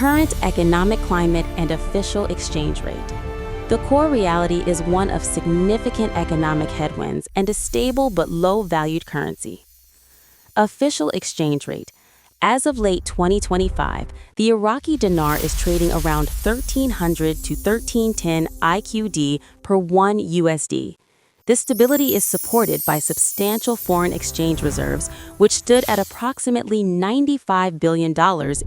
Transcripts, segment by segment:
current economic climate and official exchange rate. The core reality is one of significant economic headwinds and a stable but low-valued currency. Official exchange rate. As of late 2025, the Iraqi dinar is trading around 1,300 to 1,310 IQD per 1 USD. This stability is supported by substantial foreign exchange reserves, which stood at approximately $95 billion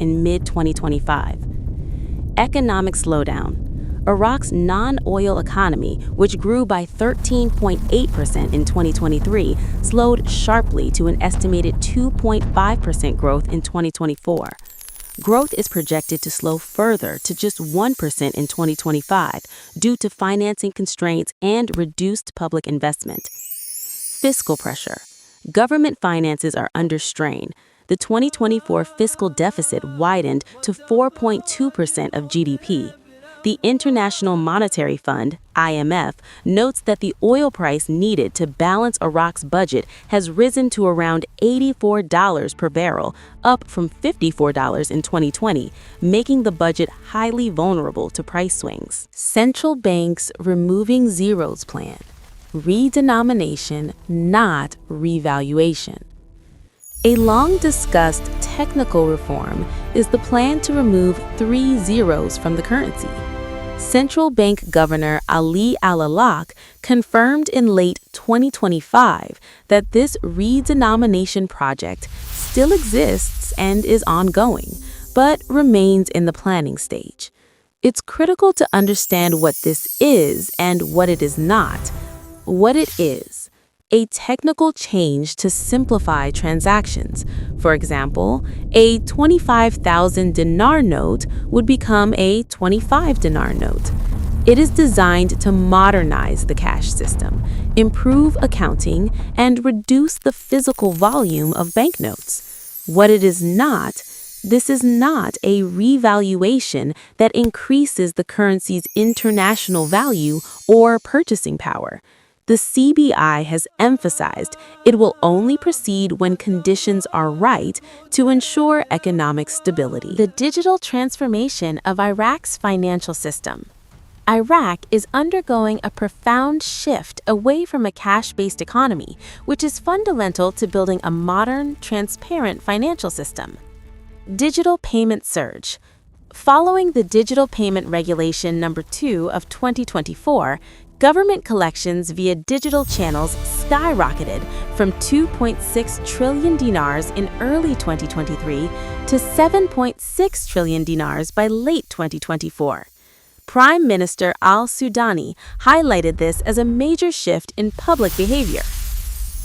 in mid-2025. Economic slowdown. Iraq's non-oil economy, which grew by 13.8% in 2023, slowed sharply to an estimated 2.5% growth in 2024. Growth is projected to slow further to just 1% in 2025 due to financing constraints and reduced public investment. Fiscal pressure. Government finances are under strain. The 2024 fiscal deficit widened to 4.2% of GDP. The International Monetary Fund, IMF, notes that the oil price needed to balance Iraq's budget has risen to around $84 per barrel, up from $54 in 2020, making the budget highly vulnerable to price swings. Central banks removing zeros plan. Redenomination, not revaluation. A long-discussed technical reform is the plan to remove 3 zeros from the currency. Central Bank Governor Ali Al-Alak confirmed in late 2025 that this redenomination project still exists and is ongoing, but remains in the planning stage. It's critical to understand what this is and what it is not. What it is: a technical change to simplify transactions. For example, a 25,000 dinar note would become a 25 dinar note. It is designed to modernize the cash system, improve accounting, and reduce the physical volume of banknotes. What it is not: this is not a revaluation that increases the currency's international value or purchasing power. The CBI has emphasized it will only proceed when conditions are right to ensure economic stability. The digital transformation of Iraq's financial system. Iraq is undergoing a profound shift away from a cash-based economy, which is fundamental to building a modern, transparent financial system. Digital payment surge. Following the Digital Payment Regulation No. 2 of 2024, government collections via digital channels skyrocketed from 2.6 trillion dinars in early 2023 to 7.6 trillion dinars by late 2024. Prime Minister al-Sudani highlighted this as a major shift in public behavior.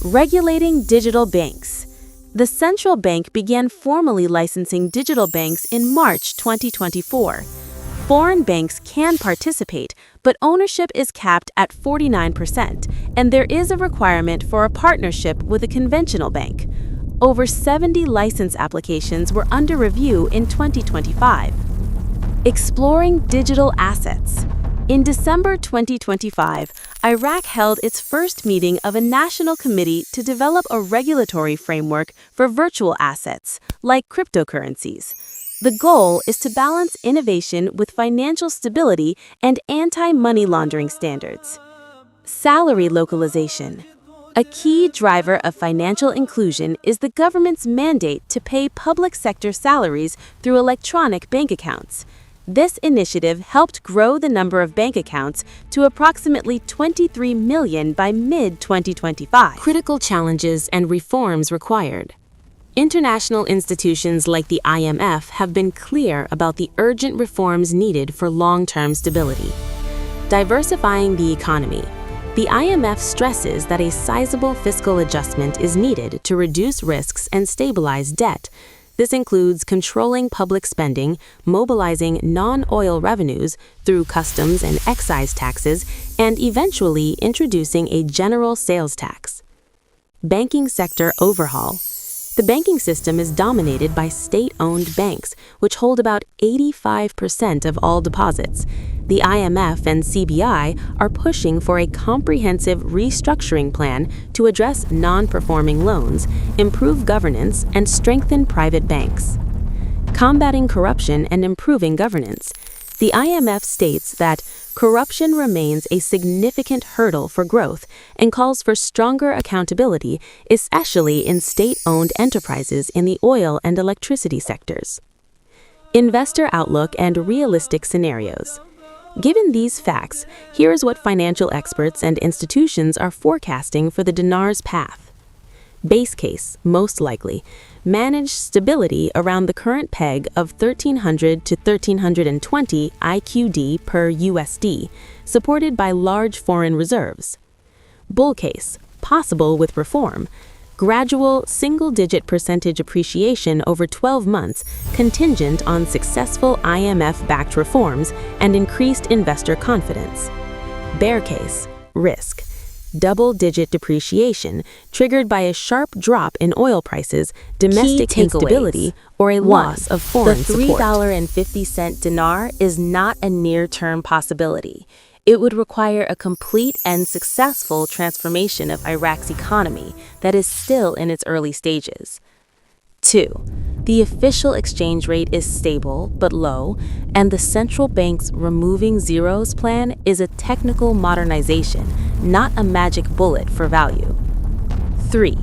Regulating digital banks. The central bank began formally licensing digital banks in March 2024. Foreign banks can participate, but ownership is capped at 49%, and there is a requirement for a partnership with a conventional bank. Over 70 license applications were under review in 2025. Exploring digital assets. In December 2025, Iraq held its first meeting of a national committee to develop a regulatory framework for virtual assets, like cryptocurrencies. The goal is to balance innovation with financial stability and anti-money laundering standards. Salary localization. A key driver of financial inclusion is the government's mandate to pay public sector salaries through electronic bank accounts. This initiative helped grow the number of bank accounts to approximately 23 million by mid-2025. Critical challenges and reforms required. International institutions like the IMF have been clear about the urgent reforms needed for long-term stability. Diversifying the economy. The IMF stresses that a sizable fiscal adjustment is needed to reduce risks and stabilize debt. This includes controlling public spending, mobilizing non-oil revenues through customs and excise taxes, and eventually introducing a general sales tax. Banking sector overhaul. The banking system is dominated by state-owned banks, which hold about 85% of all deposits. The IMF and CBI are pushing for a comprehensive restructuring plan to address non-performing loans, improve governance, and strengthen private banks. Combating corruption and improving governance. The IMF states that corruption remains a significant hurdle for growth and calls for stronger accountability, especially in state-owned enterprises in the oil and electricity sectors. Investor outlook and realistic scenarios. Given these facts, here is what financial experts and institutions are forecasting for the dinar's path. Base case, most likely, manage stability around the current peg of 1,300 to 1,320 IQD per USD, supported by large foreign reserves. Bull case, possible with reform, gradual single-digit percentage appreciation over 12 months contingent on successful IMF-backed reforms and increased investor confidence. Bear case, risk, double-digit depreciation triggered by a sharp drop in oil prices, domestic instability, or a loss of foreign support. The $3.50 dinar is not a near-term possibility. It would require a complete and successful transformation of Iraq's economy that is still in its early stages. 2. The official exchange rate is stable but low, and the central bank's removing zeros plan is a technical modernization, not a magic bullet for value. 3.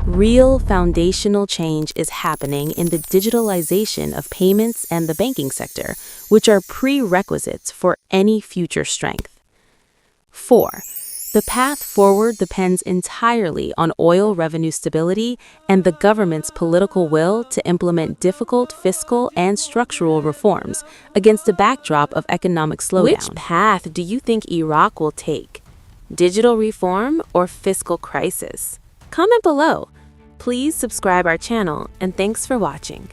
Real foundational change is happening in the digitalization of payments and the banking sector, which are prerequisites for any future strength. 4. The path forward depends entirely on oil revenue stability and the government's political will to implement difficult fiscal and structural reforms against a backdrop of economic slowdown. Which path do you think Iraq will take? Digital reform or fiscal crisis? Comment below. Please subscribe our channel, and thanks for watching.